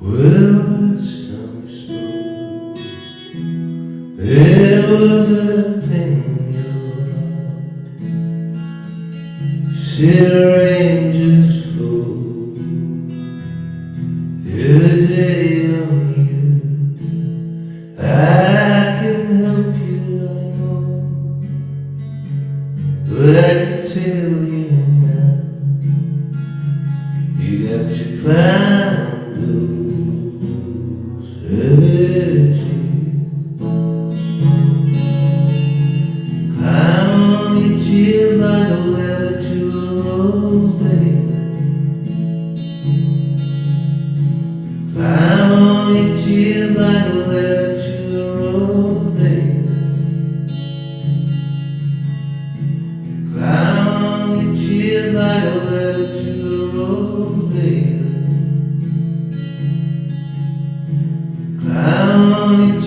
Well, last time we spoke, there was a pain in your heart. Said arranges full every day on you. I can help you anymore, but I can tell you now, you got to climb those edges. Climb on your tears like a ladder to a rose, baby. Climb on your tears like a ladder to a rose, baby. Climb on your tears like a ladder to a rose, baby. Climb on your